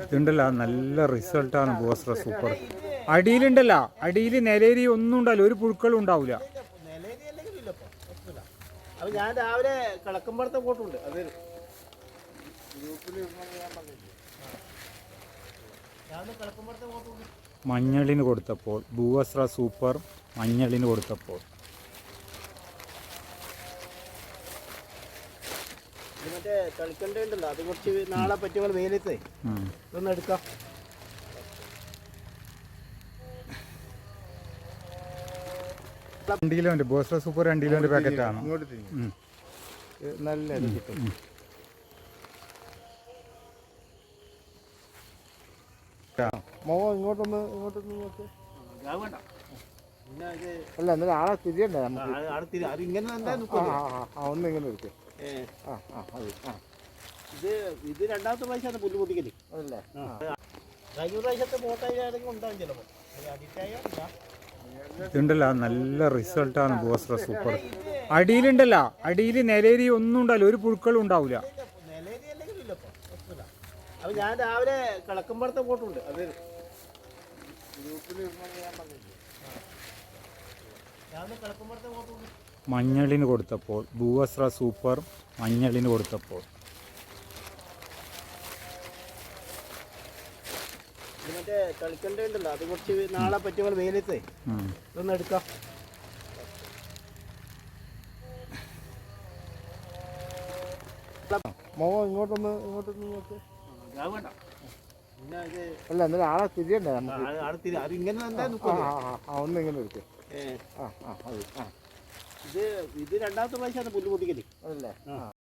ഇതുണ്ടല്ലോ നല്ല റിസൾട്ടാണ് ബൂസ്റ്റർ സൂപ്പർ. അടിയിലുണ്ടല്ലോ, അടിയിൽ നിലരി ഒന്നും ഉണ്ടാവില്ല, ഒരു പുഴുക്കളും ഉണ്ടാവില്ല. ഞാൻ രാവിലെ കിളക്കുമ്പോഴത്തെ ഫോട്ടുണ്ട് അത് മഞ്ഞളിന് കൊടുത്തപ്പോൾ ബൂസ്റ്റർ സൂപ്പർ മഞ്ഞളിന് കൊടുത്തപ്പോൾ മറ്റേ കളിക്കണ്ടല്ലോ, അത് കുറച്ച് നാളെ പറ്റുമ്പോൾ വെയിലത്ത് ഇതൊന്ന് എടുക്കാം. കിലോന്റെ ബൂസ്റ്റർ സൂപ്പർ 2 കിലോന്റെ പാക്കറ്റാണ്. നല്ല ഇങ്ങോട്ടൊന്ന് നോക്ക്. അല്ല എന്നാലും ആളെ തിരിയണ്ടേ ഇങ്ങനെ ഒന്ന് ഇങ്ങനെ എടുക്കും. ഇത് രണ്ടാമത്തെ പ്രാവശ്യമാണ് പുല്ല് പൊട്ടിക്കല് അതല്ലേ. കഴിഞ്ഞ പ്രാവശ്യത്തെ ബോട്ടായാലും ഉണ്ടാവും ചിലപ്പോൾ. ഇതുണ്ടല്ലോ നല്ല റിസൾട്ടാണ് ബൂസ്റ്റർ സൂപ്പർ. അടിയിലുണ്ടല്ലോ, അടിയിൽ നിലരി ഒന്നും ഉണ്ടാവില്ല, ഒരു പുഴുക്കളും ഉണ്ടാവില്ല. അപ്പൊ ഞാൻ രാവിലെ കിളക്കുമ്പോഴത്തെ ഫോട്ടുണ്ട് അത് മഞ്ഞളിന് കൊടുത്തപ്പോൾ ബൂസ്റ്റർ സൂപ്പർ മഞ്ഞളിന് കൊടുത്തപ്പോൾ മറ്റേ കളിക്കണ്ടല്ലോ, അത് കുറച്ച് നാളെ പറ്റുമ്പോൾ വെയിലത്ത് ഇതൊന്ന് എടുക്കാം. ഇങ്ങോട്ടൊന്ന് നോക്ക്. അല്ല എന്നാലും ആളെ തിരിയണ്ടേ ഇങ്ങനെ ഒന്ന് ഇങ്ങനെ എടുക്കും. ഇത് രണ്ടാമത്തെ പ്രാവശ്യമാണ് പുല്ല് പൊട്ടിക്കല് അതല്ലേ.